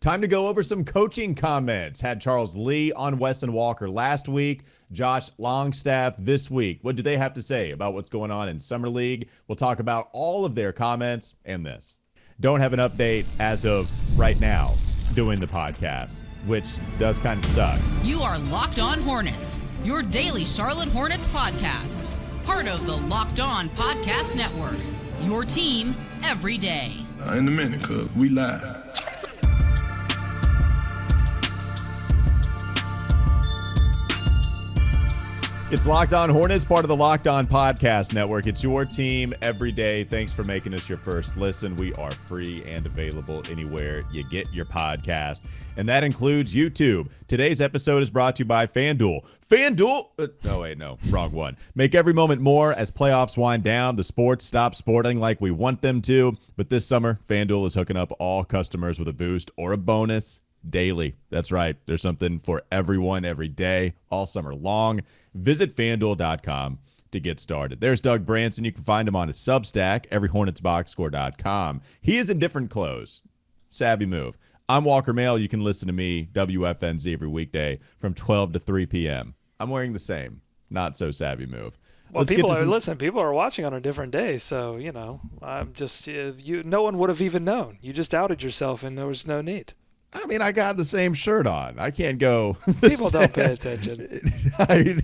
Time to go over some coaching comments. Had Charles Lee on Wes and Walker last week, Josh Longstaff this week. What do they have to say about what's going on in Summer League? We'll talk about all of their comments and this. Don't have an update as of right now doing the podcast, which does kind of suck. You are Locked On Hornets, your daily Charlotte Hornets podcast. Part of the Locked On Podcast Network, your team every day. In a minute, cuz we live. It's Locked On Hornets, part of the Locked On Podcast Network. It's your team every day. Thanks for making us your first listen. We are free and available anywhere you get your podcast, and that includes YouTube. Today's episode is brought to you by FanDuel. Wrong one. Make every moment more as playoffs wind down. The sports stop sporting like we want them to, but this summer, FanDuel is hooking up all customers with a boost or a bonus daily. That's right. There's something for everyone every day, all summer long. Visit FanDuel.com to get started. There's Doug Branson. You can find him on his Substack, everyhornetsboxscore.com. He is in different clothes. Savvy move. I'm Walker Mail. You can listen to me, WFNZ, every weekday from 12 to 3 p.m. I'm wearing the same. Not so savvy move. Well, people are watching on a different day, so, I'm just, no one would have even known. You just outed yourself and there was no need. I mean, I got the same shirt on. I can't go. People don't pay attention.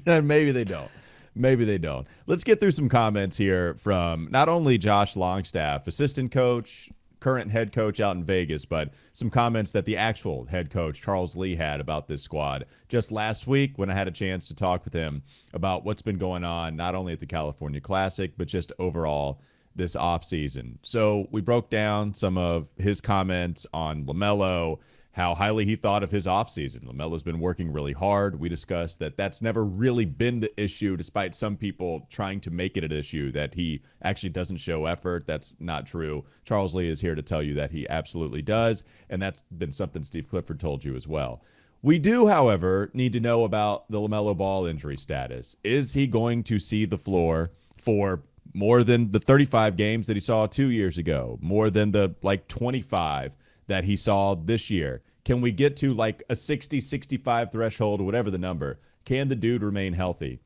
Maybe they don't. Maybe they don't. Let's get through some comments here from not only Josh Longstaff, assistant coach, current head coach out in Vegas, but some comments that the actual head coach, Charles Lee, had about this squad just last week when I had a chance to talk with him about what's been going on, not only at the California Classic, but just overall this offseason. So we broke down some of his comments on LaMelo, how highly he thought of his offseason. LaMelo's been working really hard. We discussed that that's never really been the issue, despite some people trying to make it an issue, that he actually doesn't show effort. That's not true. Charles Lee is here to tell you that he absolutely does, and that's been something Steve Clifford told you as well. We do, however, need to know about the LaMelo Ball injury status. Is he going to see the floor for more than the 35 games that he saw 2 years ago, more than the 25 that he saw this year? Can we get to a 60, 65 threshold, whatever the number? Can the dude remain healthy?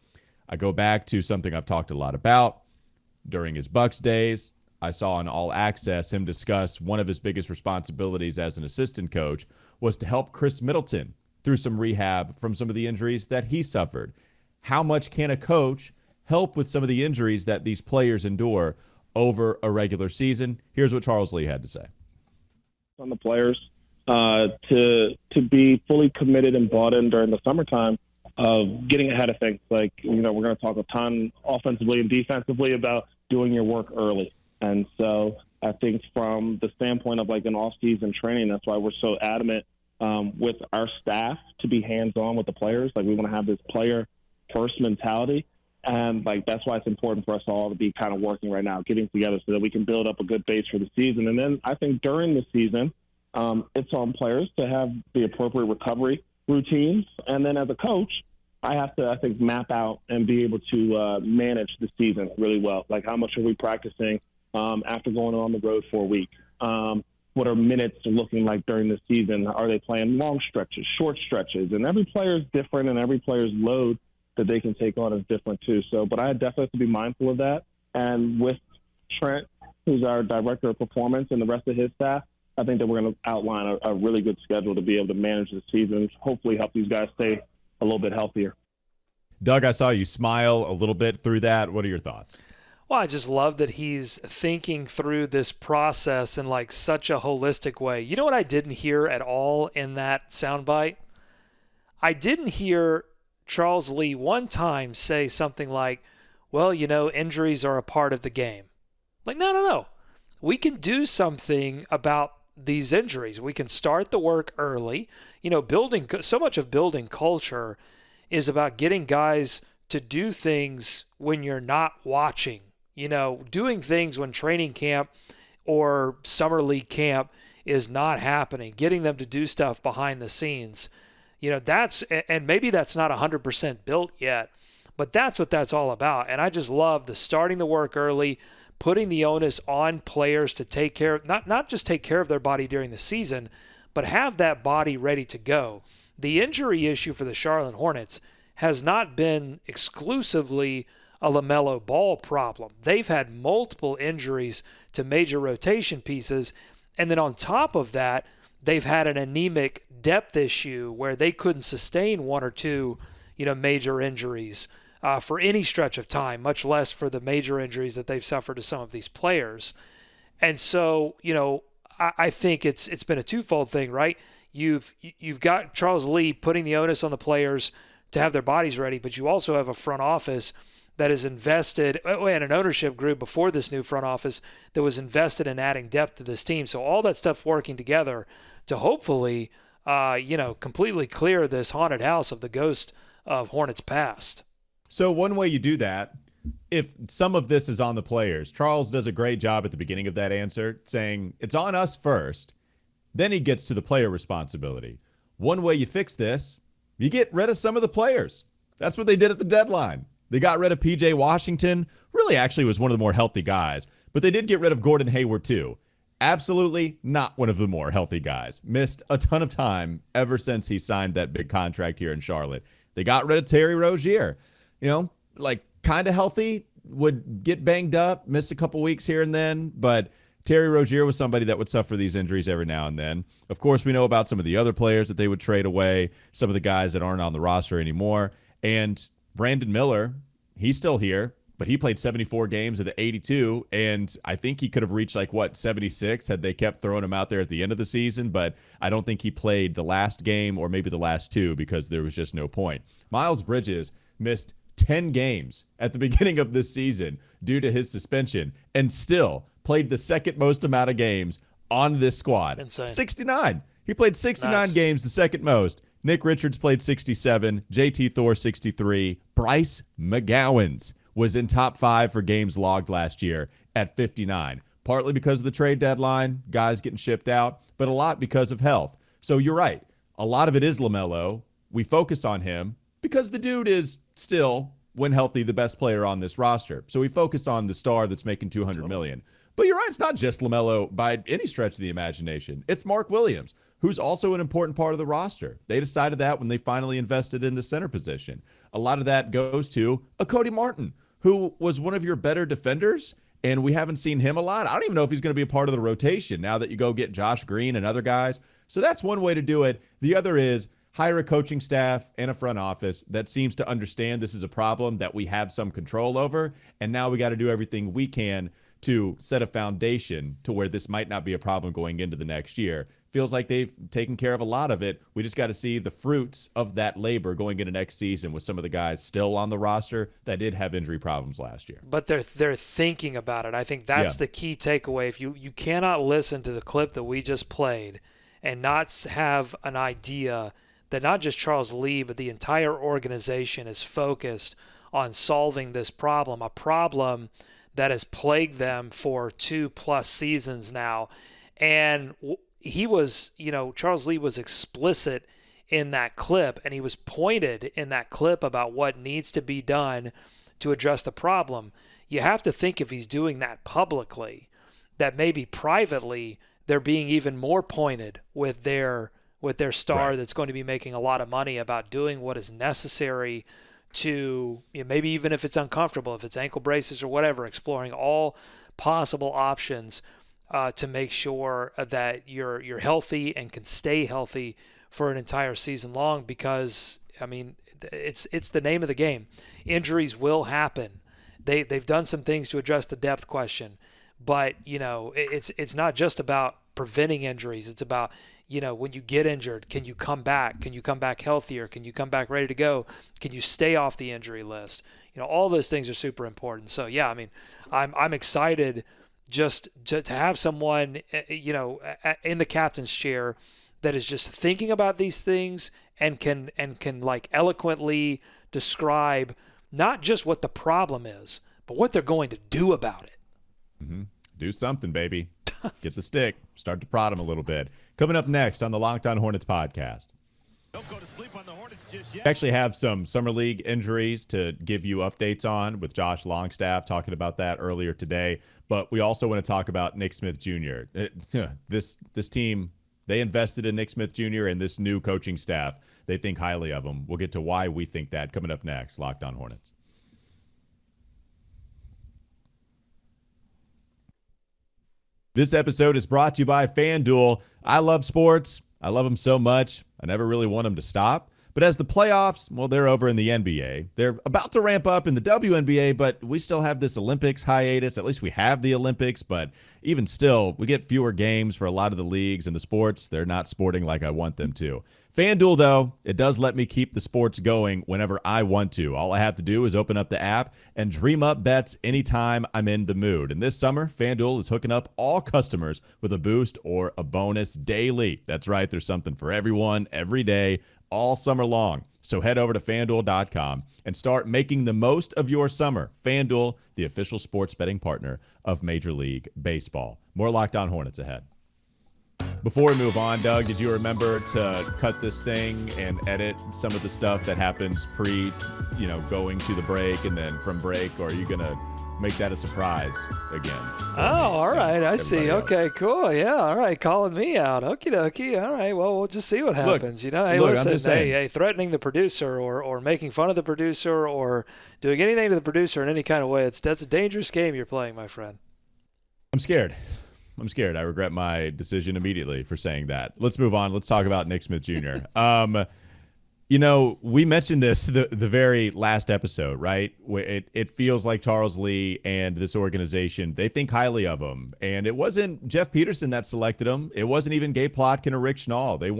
I go back to something I've talked a lot about. During his Bucks days, I saw on All Access him discuss one of his biggest responsibilities as an assistant coach was to help Chris Middleton through some rehab from some of the injuries that he suffered. How much can a coach help with some of the injuries that these players endure over a regular season? Here's what Charles Lee had to say. On the players to be fully committed and bought in during the summertime of getting ahead of things. We're going to talk a ton offensively and defensively about doing your work early. And so I think from the standpoint of an off-season training, that's why we're so adamant with our staff to be hands-on with the players. We want to have this player-first mentality. And that's why it's important for us all to be kind of working right now, getting together so that we can build up a good base for the season. And then I think during the season, it's on players to have the appropriate recovery routines. And then as a coach, I have to, map out and be able to manage the season really well. How much are we practicing after going on the road for a week? What are minutes looking like during the season? Are they playing long stretches, short stretches? And every player is different, and every player's load that they can take on is different too. So, but I definitely have to be mindful of that. And with Trent, who's our director of performance, and the rest of his staff, I think that we're going to outline a really good schedule to be able to manage the season, hopefully help these guys stay a little bit healthier. Doug, I saw you smile a little bit through that. What are your thoughts? Well, I just love that he's thinking through this process in such a holistic way. You know what I didn't hear at all in that soundbite? I didn't hear Charles Lee one time say something like, well, injuries are a part of the game. No. We can do something about these injuries. We can start the work early. Building, so much of building culture is about getting guys to do things when you're not watching, doing things when training camp or summer league camp is not happening, getting them to do stuff behind the scenes. And maybe that's not 100% built yet, but that's what that's all about. And I just love the starting the work early, putting the onus on players to take care of, not just take care of their body during the season, but have that body ready to go. The injury issue for the Charlotte Hornets has not been exclusively a LaMelo Ball problem. They've had multiple injuries to major rotation pieces, and then on top of that, they've had an anemic depth issue where they couldn't sustain one or two, major injuries for any stretch of time, much less for the major injuries that they've suffered to some of these players. And so, I think it's been a twofold thing, right? You've got Charles Lee putting the onus on the players to have their bodies ready, but you also have a front office that is invested, and an ownership group before this new front office that was invested in adding depth to this team. So all that stuff working together to hopefully, completely clear this haunted house of the ghost of Hornets past. So one way you do that, if some of this is on the players, Charles does a great job at the beginning of that answer saying it's on us first. Then he gets to the player responsibility. One way you fix this, you get rid of some of the players. That's what they did at the deadline. They got rid of P.J. Washington. Really, actually was one of the more healthy guys. But they did get rid of Gordon Hayward, too. Absolutely not one of the more healthy guys. Missed a ton of time ever since he signed that big contract here in Charlotte. They got rid of Terry Rozier. Kind of healthy, would get banged up, miss a couple weeks here and then. But Terry Rozier was somebody that would suffer these injuries every now and then. Of course, we know about some of the other players that they would trade away, some of the guys that aren't on the roster anymore. And Brandon Miller, he's still here, but he played 74 games of the 82, and I think he could have reached 76 had they kept throwing him out there at the end of the season, but I don't think he played the last game or maybe the last two because there was just no point. Miles Bridges missed 10 games at the beginning of this season due to his suspension and still played the second most amount of games on this squad. Insane. 69. He played 69 Nice. games, the second most. Nick Richards played 67, JT Thor 63. Bryce McGowan's was in top 5 for games logged last year at 59. Partly because of the trade deadline, guys getting shipped out, but a lot because of health. So you're right. A lot of it is LaMelo. We focus on him because the dude is still, when healthy, the best player on this roster. So we focus on the star that's making $200 million. But you're right, it's not just LaMelo by any stretch of the imagination. It's Mark Williams, who's also an important part of the roster. They decided that when they finally invested in the center position. A lot of that goes to a Cody Martin, who was one of your better defenders, and we haven't seen him a lot. I don't even know if he's going to be a part of the rotation now that you go get Josh Green and other guys. So that's one way to do it. The other is hire a coaching staff and a front office that seems to understand this is a problem that we have some control over, and now we got to do everything we can to set a foundation to where this might not be a problem going into the next year. Feels like they've taken care of a lot of it. We just got to see the fruits of that labor going into next season with some of the guys still on the roster that did have injury problems last year. But they're thinking about it. I think that's the key takeaway. If you cannot listen to the clip that we just played and not have an idea that not just Charles Lee, but the entire organization is focused on solving this problem, a problem that has plagued them for 2+ seasons now. And he was, Charles Lee was explicit in that clip, and he was pointed in that clip about what needs to be done to address the problem. You have to think if he's doing that publicly, that maybe privately they're being even more pointed with their star Right. that's going to be making a lot of money about doing what is necessary to, maybe even if it's uncomfortable, if it's ankle braces or whatever, exploring all possible options to make sure that you're healthy and can stay healthy for an entire season long, because it's the name of the game. Injuries will happen. They've done some things to address the depth question, but it's not just about preventing injuries. It's about when you get injured, can you come back? Can you come back healthier? Can you come back ready to go? Can you stay off the injury list? All those things are super important. So yeah, I'm excited just to have someone in the captain's chair that is just thinking about these things and can like eloquently describe not just what the problem is, but what they're going to do about it. Mm-hmm. Do something, baby. Get the stick. Start to prod them a little bit. Coming up next on the Locked On Hornets podcast. Don't go to sleep on the Hornets just yet. We actually have some Summer League injuries to give you updates on with Josh Longstaff talking about that earlier today. But we also want to talk about Nick Smith Jr. This team They invested in Nick Smith Jr. and this new coaching staff. They think highly of him. We'll get to why we think that coming up next. Locked On Hornets. This episode is brought to you by FanDuel. I love sports. I love them so much. I never really want them to stop. But as the playoffs, well, they're over in the NBA. They're about to ramp up in the WNBA, but we still have this Olympics hiatus. At least we have the Olympics, but even still, we get fewer games for a lot of the leagues and the sports. They're not sporting like I want them to. FanDuel, though, it does let me keep the sports going whenever I want to. All I have to do is open up the app and dream up bets anytime I'm in the mood. And this summer, FanDuel is hooking up all customers with a boost or a bonus daily. That's right, there's something for everyone, every day, all summer long. So head over to FanDuel.com and start making the most of your summer. FanDuel, the official sports betting partner of Major League Baseball. More Locked On Hornets ahead. Before we move on, Doug, did you remember to cut this thing and edit some of the stuff that happens going to the break and then from break, or are you going to make that a surprise again? Oh, all right. I see. Okay, cool. Yeah, all right. Calling me out. Okie dokie. All right. Well, we'll just see what happens. Hey, listen. Hey, threatening the producer or making fun of the producer or doing anything to the producer in any kind of way, that's a dangerous game you're playing, my friend. I'm scared. I regret my decision immediately for saying that. Let's move on. Let's talk about Nick Smith Jr. We mentioned this the very last episode, right? It feels like Charles Lee and this organization, they think highly of him. And it wasn't Jeff Peterson that selected him. It wasn't even Gabe Plotkin or Rick Schnall. They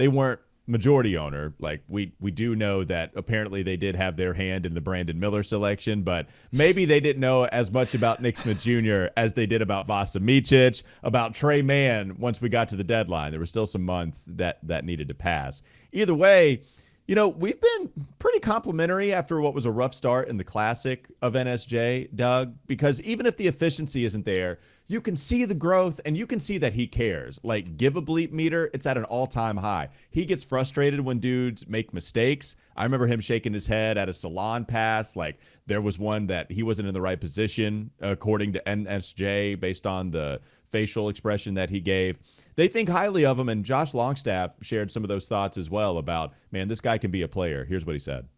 weren't majority owner. Like we do know that apparently they did have their hand in the Brandon Miller selection, but maybe they didn't know as much about Nick Smith Jr. as they did about Vasa Micic, about Trey Mann once we got to the deadline. There were still some months that needed to pass. Either way, we've been pretty complimentary after what was a rough start in the Classic of NSJ, Doug, because even if the efficiency isn't there, you can see the growth and you can see that he cares. Like, give a bleep meter, it's at an all-time high. He gets frustrated when dudes make mistakes. I remember him shaking his head at a Salaun pass. Like, there was one that he wasn't in the right position, according to NSJ, based on the facial expression that he gave. They think highly of him, and Josh Longstaff shared some of those thoughts as well about, man, this guy can be a player. Here's what he said.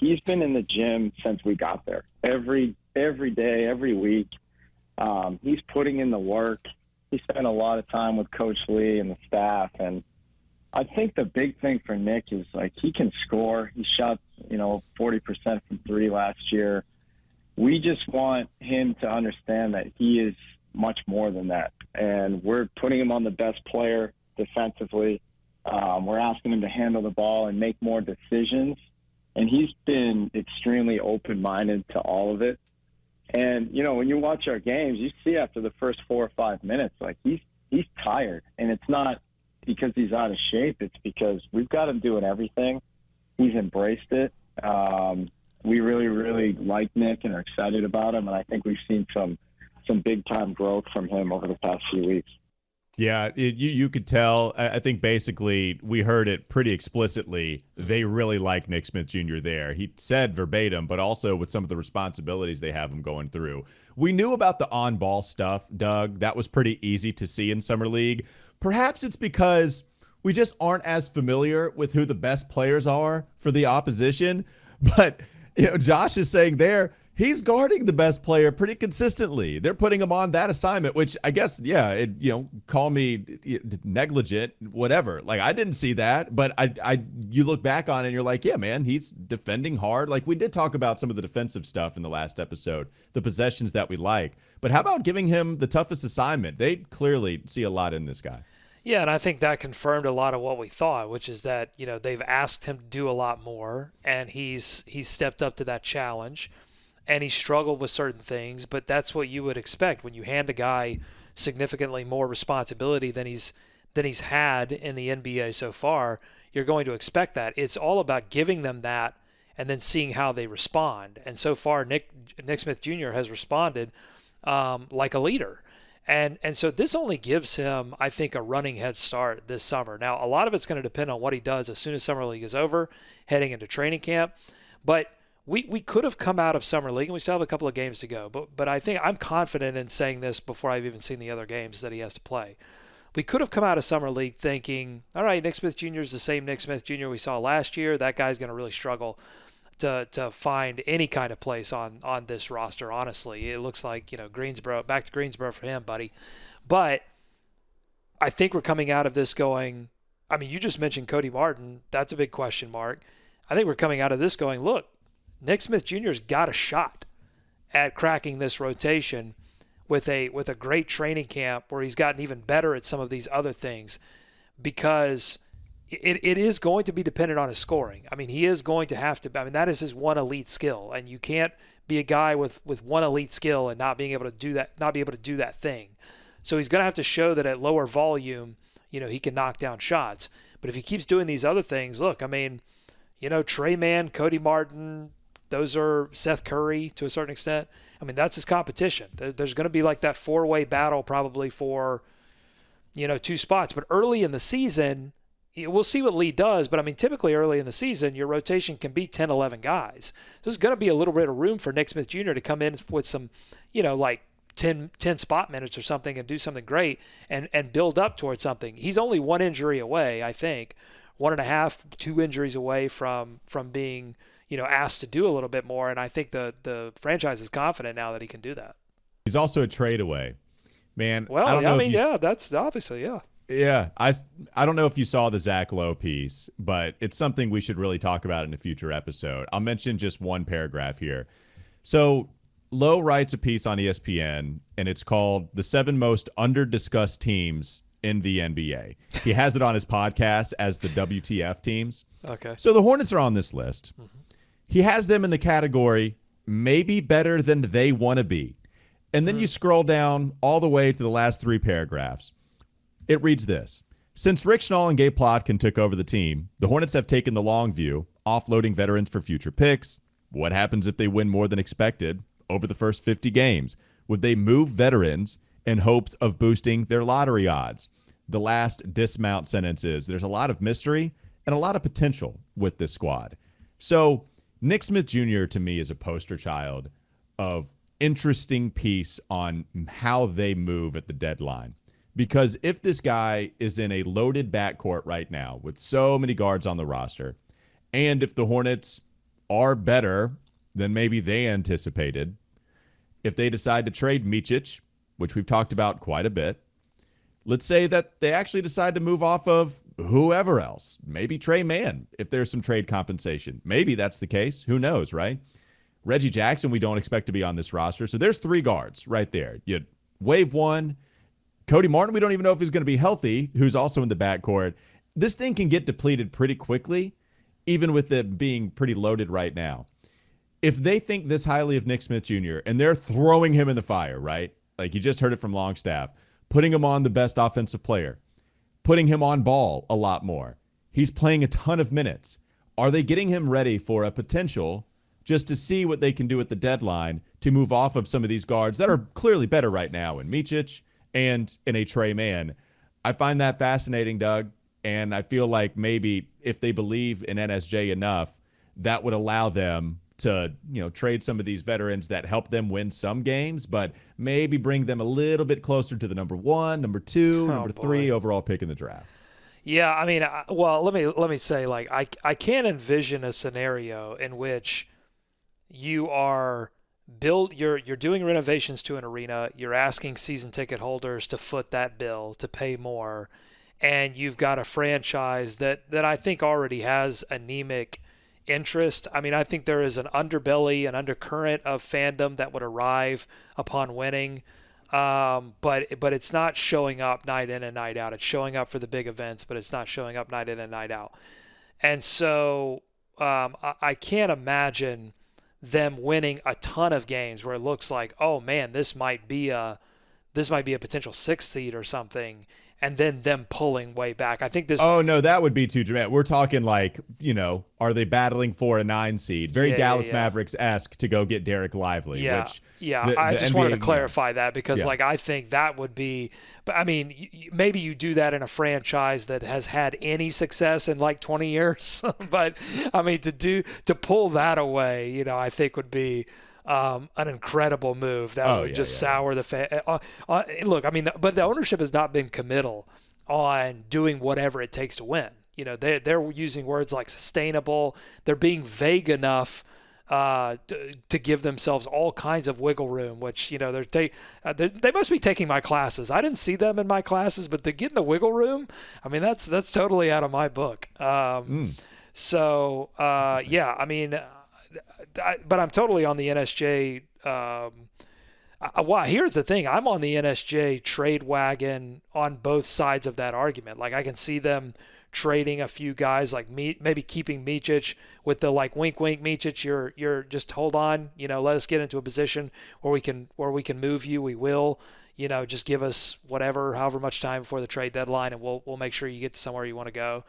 He's been in the gym since we got there. Every day, every week. He's putting in the work. He spent a lot of time with Coach Lee and the staff. And I think the big thing for Nick is, like, he can score. He shot, 40% from three last year. We just want him to understand that he is much more than that. And we're putting him on the best player defensively. We're asking him to handle the ball and make more decisions. And he's been extremely open-minded to all of it. And, when you watch our games, you see after the first 4 or 5 minutes, like, he's tired. And it's not because he's out of shape. It's because we've got him doing everything. He's embraced it. We really, really like Nick and are excited about him. And I think we've seen some big-time growth from him over the past few weeks. Yeah, you could tell. I think basically we heard it pretty explicitly. They really like Nick Smith Jr. there. He said verbatim, but also with some of the responsibilities they have him going through. We knew about the on-ball stuff, Doug. That was pretty easy to see in Summer League. Perhaps it's because we just aren't as familiar with who the best players are for the opposition. But Josh is saying there, he's guarding the best player pretty consistently. They're putting him on that assignment, which I guess, call me negligent, whatever. Like, I didn't see that, but you look back on it and you're like, yeah, man, he's defending hard. Like, we did talk about some of the defensive stuff in the last episode, the possessions that we like. But how about giving him the toughest assignment? They clearly see a lot in this guy. Yeah, and I think that confirmed a lot of what we thought, which is that, they've asked him to do a lot more, and he's stepped up to that challenge. And he struggled with certain things, but that's what you would expect when you hand a guy significantly more responsibility than he's had in the NBA so far. You're going to expect that. It's all about giving them that and then seeing how they respond. And so far, Nick Smith Jr. has responded like a leader. And so this only gives him, I think, a running head start this summer. Now, a lot of it's going to depend on what he does as soon as Summer League is over, heading into training camp. But we could have come out of Summer League, and we still have a couple of games to go. But I think I'm confident in saying this before I've even seen the other games that he has to play. we could have come out of Summer League thinking, all right, Nick Smith Jr. is the same Nick Smith Jr. we saw last year. That guy's going to really struggle to find any kind of place on this roster, honestly. It looks like, Greensboro, back to Greensboro for him, buddy. But I think we're coming out of this going, I mean, you just mentioned Cody Martin. That's a big question mark. I think we're coming out of this going, look, Nick Smith Jr.'s got a shot at cracking this rotation with a great training camp where he's gotten even better at some of these other things, because it is going to be dependent on his scoring. I mean, he is going to have to. I mean, that is his one elite skill, and you can't be a guy with one elite skill and not being able to do that thing. So he's going to have to show that at lower volume, he can knock down shots. But if he keeps doing these other things, look, I mean, Trey Mann, Cody Martin, those are Seth Curry to a certain extent. I mean, that's his competition. There's going to be like that four-way battle probably for, 2 spots. But early in the season, we'll see what Lee does. But, I mean, typically early in the season, your rotation can be 10, 11 guys. So there's going to be a little bit of room for Nick Smith Jr. to come in with some, like 10 spot minutes or something and do something great and build up towards something. He's only 1 injury away, I think, 1.5, 2 injuries away from being – asked to do a little bit more. And I think the franchise is confident now that he can do that. He's also a trade away, man. Well, that's obviously, yeah. Yeah. I don't know if you saw the Zach Lowe piece, but it's something we should really talk about in a future episode. I'll mention just one paragraph here. So Lowe writes a piece on ESPN, and it's called The 7 Most Under-Discussed Teams in the NBA. He has it on his podcast as the WTF teams. Okay. So the Hornets are on this list. Mm-hmm. He has them in the category maybe better than they want to be. And then you scroll down all the way to the last 3 paragraphs. It reads this. Since Rick Schnall and Gabe Plotkin took over the team, the Hornets have taken the long view, offloading veterans for future picks. What happens if they win more than expected over the first 50 games? Would they move veterans in hopes of boosting their lottery odds? The last dismount sentence is, there's a lot of mystery and a lot of potential with this squad. So Nick Smith Jr. to me is a poster child of interesting piece on how they move at the deadline. Because if this guy is in a loaded backcourt right now with so many guards on the roster, and if the Hornets are better than maybe they anticipated, if they decide to trade Micic, which we've talked about quite a bit, let's say that they actually decide to move off of whoever else, maybe Trey Mann, if there's some trade compensation. Maybe that's the case. Who knows, right? Reggie Jackson, we don't expect to be on this roster. So there's 3 guards right there. You waive 1. Cody Martin, we don't even know if he's going to be healthy, who's also in the backcourt. This thing can get depleted pretty quickly, even with it being pretty loaded right now. If they think this highly of Nick Smith Jr., and they're throwing him in the fire, right? Like you just heard it from Longstaff, putting him on the best offensive player, putting him on ball a lot more. He's playing a ton of minutes. Are they getting him ready for a potential just to see what they can do at the deadline to move off of some of these guards that are clearly better right now in Micic and in a Trey Mann? I find that fascinating, Doug, and I feel like maybe if they believe in NSJ enough, that would allow them to, trade some of these veterans that help them win some games, but maybe bring them a little bit closer to the number 1, number 2, number 3 overall pick in the draft. Yeah, I mean, let me say, like, I can't envision a scenario in which you're doing renovations to an arena, you're asking season ticket holders to foot that bill to pay more, and you've got a franchise that I think already has anemic interest. I mean, I think there is an underbelly, an undercurrent of fandom that would arrive upon winning, but it's not showing up night in and night out. It's showing up for the big events, but it's not showing up night in and night out. And so I can't imagine them winning a ton of games where it looks like, oh man, this might be a potential 6th seed or something, and then them pulling way back. I think this. Oh no, that would be too dramatic. We're talking like, are they battling for a 9 seed? Very Dallas Mavericks-esque to go get Derek Lively. Yeah, which I just wanted to clarify that because I think that would be. But I mean, maybe you do that in a franchise that has had any success in like 20 years. But I mean, to pull that away, I think would be an incredible move that would just sour the fan. Look, I mean, but the ownership has not been committal on doing whatever it takes to win. They're using words like sustainable. They're being vague enough to give themselves all kinds of wiggle room, which, they must be taking my classes. I didn't see them in my classes, but to get in the wiggle room, I mean, that's totally out of my book. So, yeah, I mean, but I'm totally on the NSJ. Well, here's the thing. I'm on the NSJ trade wagon on both sides of that argument. Like, I can see them trading a few guys, like maybe keeping Micic with the like wink Micic, you're just hold on, let us get into a position where we can move you. We will, just give us however much time before the trade deadline, and we'll make sure you get to somewhere you want to go.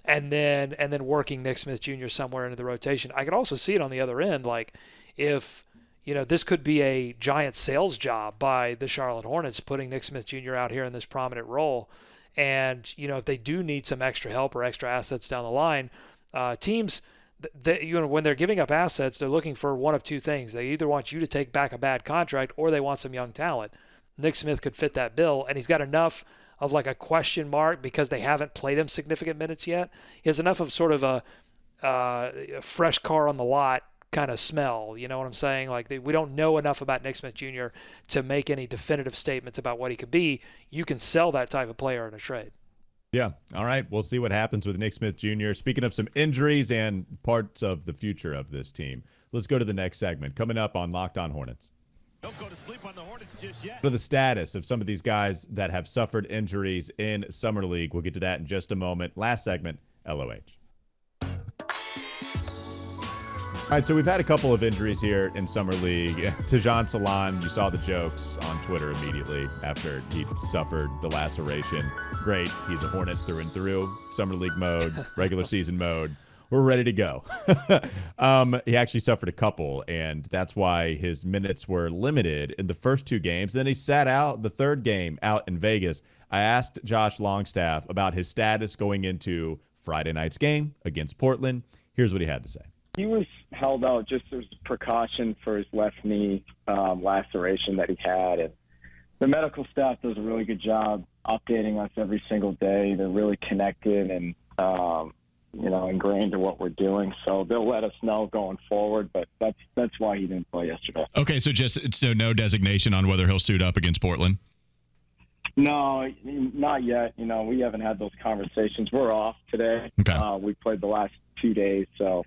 And then working Nick Smith Jr. somewhere into the rotation. I could also see it on the other end, like if this could be a giant sales job by the Charlotte Hornets, putting Nick Smith Jr. out here in this prominent role. And, if they do need some extra help or extra assets down the line, teams, when they're giving up assets, they're looking for one of two things. They either want you to take back a bad contract or they want some young talent. Nick Smith could fit that bill, and he's got enough of like a question mark because they haven't played him significant minutes yet. He has enough of sort of a fresh car on the lot kind of smell, you know what I'm saying? Like we don't know enough about Nick Smith Jr. to make any definitive statements about what he could be. You can sell that type of player in a trade. Yeah. All right. We'll see what happens with Nick Smith Jr. Speaking of some injuries and parts of the future of this team, let's go to the next segment coming up on Locked On Hornets. Don't go to sleep on the Hornets just yet. For the status of some of these guys that have suffered injuries in Summer League. We'll get to that in just a moment. Last segment, LOH. All right, so we've had a couple of injuries here in Summer League. Tidjane Salaun, you saw the jokes on Twitter immediately after he suffered the laceration. Great, he's a Hornet through and through. Summer League mode, regular season mode. We're ready to go. He actually suffered a couple, and that's why his minutes were limited in the first two games. Then he sat out the third game out in Vegas. I asked Josh Longstaff about his status going into Friday night's game against Portland. Here's what he had to say. He was held out just as precaution for his left knee laceration that he had. And the medical staff does a really good job updating us every single day. They're really connected and, ingrained in what we're doing. So they'll let us know going forward, but that's why he didn't play yesterday. Okay, so no designation on whether he'll suit up against Portland? No, not yet. We haven't had those conversations. We're off today. Okay. We played the last 2 days, so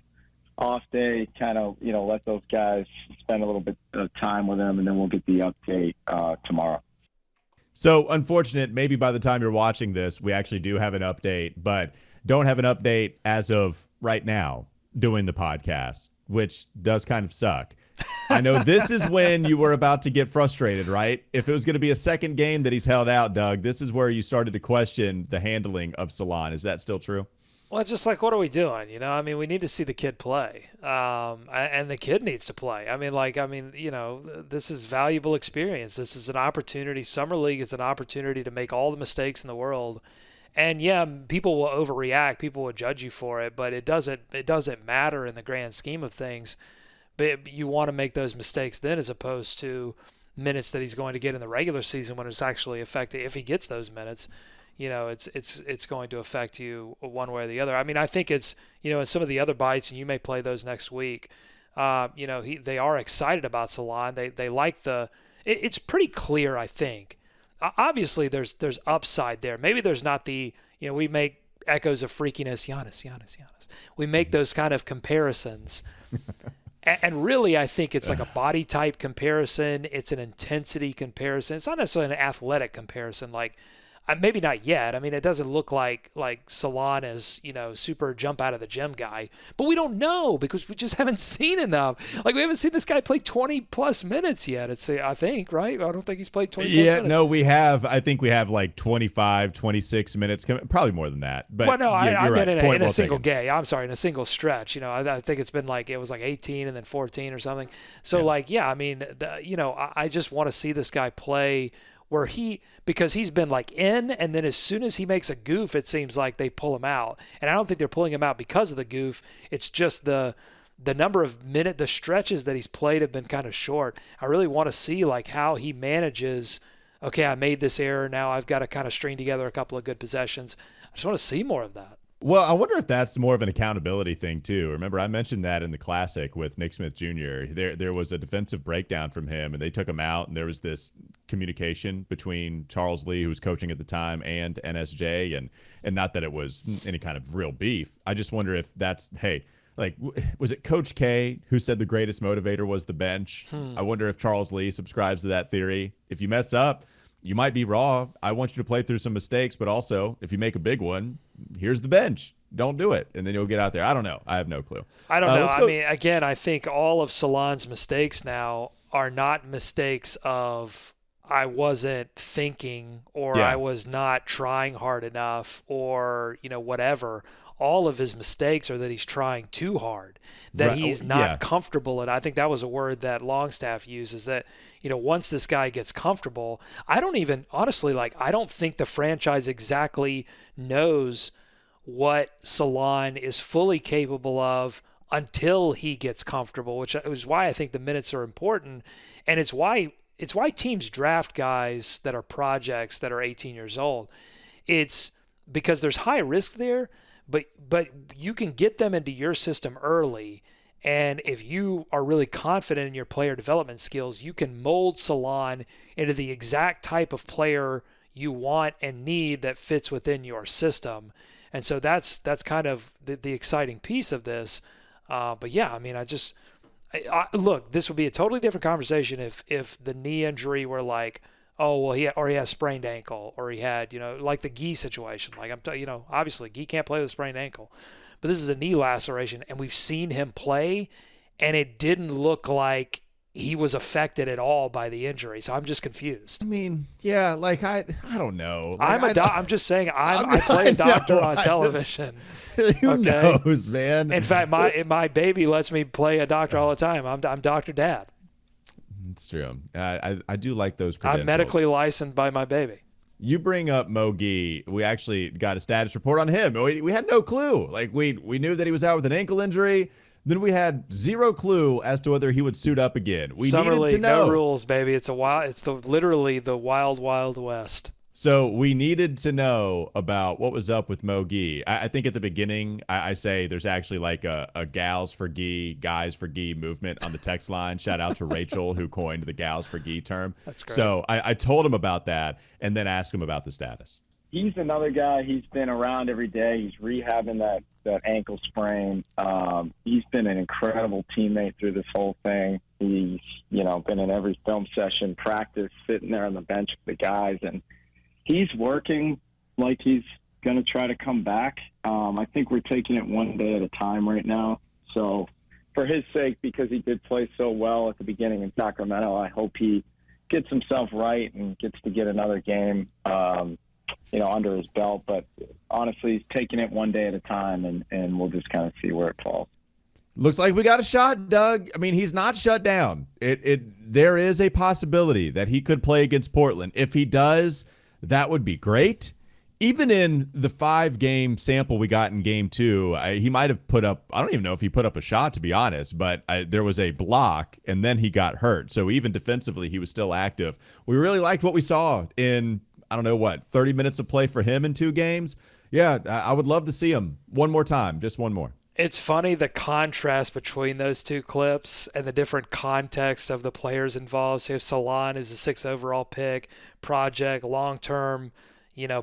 off day, kind of, let those guys spend a little bit of time with them, and then we'll get the update tomorrow. So unfortunate, maybe by the time you're watching this, we actually do have an update, but don't have an update as of right now doing the podcast, which does kind of suck. I know this is when you were about to get frustrated, right? If it was going to be a second game that he's held out, Doug, this is where you started to question the handling of Salaun. Is that still true? Well, it's just like, what are we doing? We need to see the kid play, and the kid needs to play. This is valuable experience. This is an opportunity. Summer League is an opportunity to make all the mistakes in the world. And yeah, people will overreact. People will judge you for it, but it doesn't matter in the grand scheme of things. But you want to make those mistakes then, as opposed to minutes that he's going to get in the regular season when it's actually affected. If he gets those minutes, it's going to affect you one way or the other. I think it's, in some of the other bites, and you may play those next week. They are excited about Salaun. They like it's pretty clear, I think. Obviously, there's upside there. Maybe there's not we make echoes of freakiness, Giannis. We make those kind of comparisons. And really, I think it's like a body type comparison. It's an intensity comparison. It's not necessarily an athletic comparison. Like, maybe not yet. It doesn't look like Salaun is, super jump out of the gym guy. But we don't know because we just haven't seen enough. Like, we haven't seen this guy play 20-plus minutes yet, I think, right? I don't think he's played 20 minutes. Yeah, no, we have. I think we have like 25, 26 minutes. Probably more than that. But well, no, I meant in a single game. I'm sorry, in a single stretch. I think it's been it was like 18 and then 14 or something. So, I just want to see this guy play where because he's been in, and then as soon as he makes a goof, it seems like they pull him out. And I don't think they're pulling him out because of the goof. It's just the number of the stretches that he's played have been kind of short. I really want to see how he manages okay, I made this error. Now I've got to kind of string together a couple of good possessions. I just want to see more of that. Well, I wonder if that's more of an accountability thing too. Remember, I mentioned that in the Classic with Nick Smith Jr. There was a defensive breakdown from him, and they took him out, and there was this communication between Charles Lee, who was coaching at the time, and NSJ, and not that it was any kind of real beef. I just wonder if that's, hey, like, was it Coach K who said the greatest motivator was the bench? I wonder if Charles Lee subscribes to that theory. If you mess up, you might be raw. I want you to play through some mistakes, but also if you make a big one, here's the bench. Don't do it, and then you'll get out there. I don't know. I have no clue. I don't know. I mean, again, I think all of Salaun's mistakes now are not mistakes of I wasn't thinking or I was not trying hard enough or, whatever. All of his mistakes are that he's trying too hard, that he's not comfortable. And I think that was a word that Longstaff uses, that, once this guy gets comfortable, I don't think the franchise exactly knows what Salaun is fully capable of until he gets comfortable, which is why I think the minutes are important. And it's why teams draft guys that are projects that are 18 years old. It's because there's high risk there, but you can get them into your system early, and if you are really confident in your player development skills, you can mold Salaun into the exact type of player you want and need that fits within your system. And so that's kind of the exciting piece of this. But yeah, I mean, look, this would be a totally different conversation if the knee injury were like, oh, well, he has sprained ankle, or he had, like the Gueye situation. Like obviously Gueye can't play with a sprained ankle, but this is a knee laceration, and we've seen him play, and it didn't look like he was affected at all by the injury. So I'm just confused. I mean, yeah, like I don't know. Like, I'm just saying I play a doctor on television. Who knows, man? In fact, my baby lets me play a doctor all the time. I'm Dr. Dad. It's true. I do like those credentials. I'm medically licensed by my baby. You bring up Mo Gueye. We actually got a status report on him. We had no clue. Like we knew that he was out with an ankle injury. Then we had zero clue as to whether he would suit up again. We Summer needed League, to know. No rules, baby. It's literally the wild, wild west. So we needed to know about what was up with Mo Gueye. I think at the beginning, I say there's actually like a gals for Gueye, guys for Gueye movement on the text line. Shout out to Rachel, who coined the gals for Gueye term. That's great. So I told him about that and then asked him about the status. He's another guy. He's been around every day. He's rehabbing that ankle sprain. He's been an incredible teammate through this whole thing. He's, been in every film session, practice, sitting there on the bench with the guys, and he's working like he's going to try to come back. I think we're taking it one day at a time right now. So for his sake, because he did play so well at the beginning in Sacramento, I hope he gets himself right and gets to get another game, under his belt. But honestly, he's taking it one day at a time, and we'll just kind of see where it falls. Looks like we got a shot, Doug. I mean, he's not shut down. There is a possibility that he could play against Portland. If he does, that would be great. Even in the 5-game sample we got in game 2, he might have put up, I don't even know if he put up a shot, to be honest, but there was a block, and then he got hurt. So even defensively, he was still active. We really liked what we saw in, 30 minutes of play for him in 2 games. Yeah, I would love to see him one more time, just one more. It's funny, the contrast between those two clips and the different context of the players involved. So if Salaun is a 6th overall pick, project, long-term,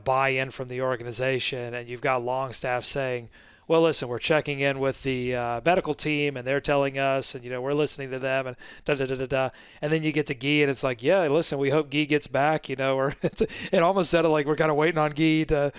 buy-in from the organization, and you've got Longstaff saying, well, listen, we're checking in with the medical team, and they're telling us, and, we're listening to them, and da-da-da-da-da. And then you get to Gueye, and it's like, yeah, listen, we hope Gueye gets back, or it almost sounded like we're kind of waiting on Gueye to,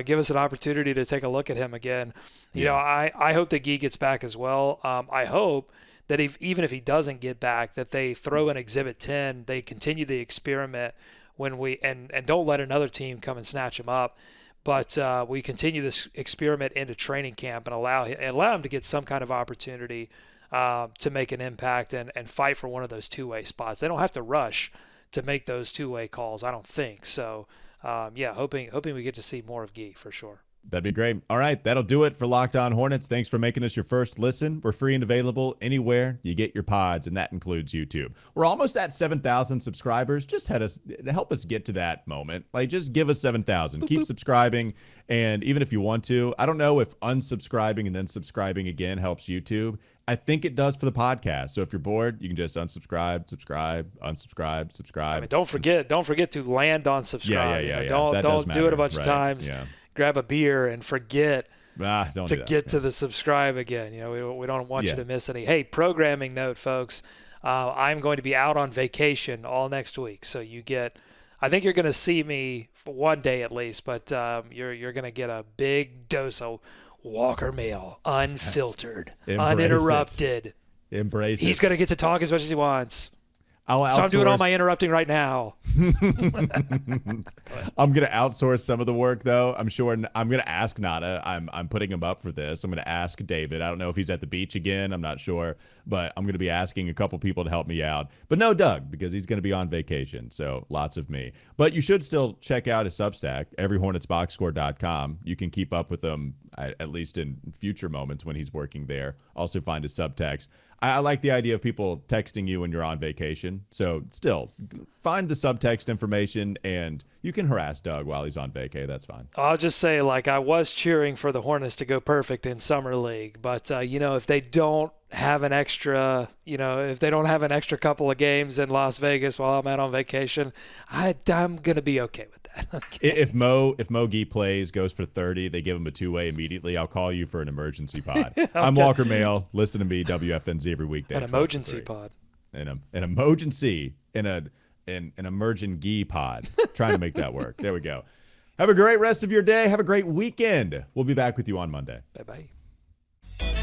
give us an opportunity to take a look at him again. I hope that Gueye gets back as well. I hope that even if he doesn't get back, that they throw in Exhibit 10, they continue the experiment and don't let another team come and snatch him up. But we continue this experiment into training camp and allow him to get some kind of opportunity to make an impact and fight for one of those two-way spots. They don't have to rush to make those two-way calls, I don't think. So, hoping we get to see more of Gueye for sure. That'd be great. All right, that'll do it for Locked On Hornets. Thanks for making us your first listen. We're free and available anywhere you get your pods, and that includes YouTube. We're almost at 7,000 subscribers. Just help us get to that moment. Like, just give us 7,000. Keep subscribing, and even if you want to, I don't know if unsubscribing and then subscribing again helps YouTube. I think it does for the podcast. So if you're bored, you can just unsubscribe, subscribe, unsubscribe, subscribe. I mean, don't forget to land on subscribe. Yeah. Don't do it a bunch of times. Yeah. Grab a beer and forget to get to the subscribe again. We don't want you to miss any. Hey, programming note, folks. I'm going to be out on vacation all next week, so I think you're going to see me for one day at least, but you're going to get a big dose of Walker Mail, unfiltered, uninterrupted. Embrace it. He's going to get to talk as much as he wants. So I'm doing all my interrupting right now. I'm going to outsource some of the work, though. I'm going to ask Nada. I'm putting him up for this. I'm going to ask David. I don't know if he's at the beach again. I'm not sure. But I'm going to be asking a couple people to help me out. But no Doug, because he's going to be on vacation. So lots of me. But you should still check out his Substack, everyhornetsboxscore.com. You can keep up with him, at least in future moments when he's working there. Also find his subtext. I like the idea of people texting you when you're on vacation. So still, find the subtext information, and you can harass Doug while he's on vacay. That's fine. I'll just say, I was cheering for the Hornets to go perfect in Summer League. But, if they don't have an extra, couple of games in Las Vegas while I'm out on vacation, I'm going to be okay with that. Okay. If Mo Gueye plays, goes for 30, they give him a two-way immediately, I'll call you for an emergency pod. Okay. I'm Walker Mail. Listen to me, WFNZ every weekday. An emergency pod. An emergency in an emergent Gueye pod. Trying to make that work. There we go. Have a great rest of your day. Have a great weekend. We'll be back with you on Monday. Bye-bye.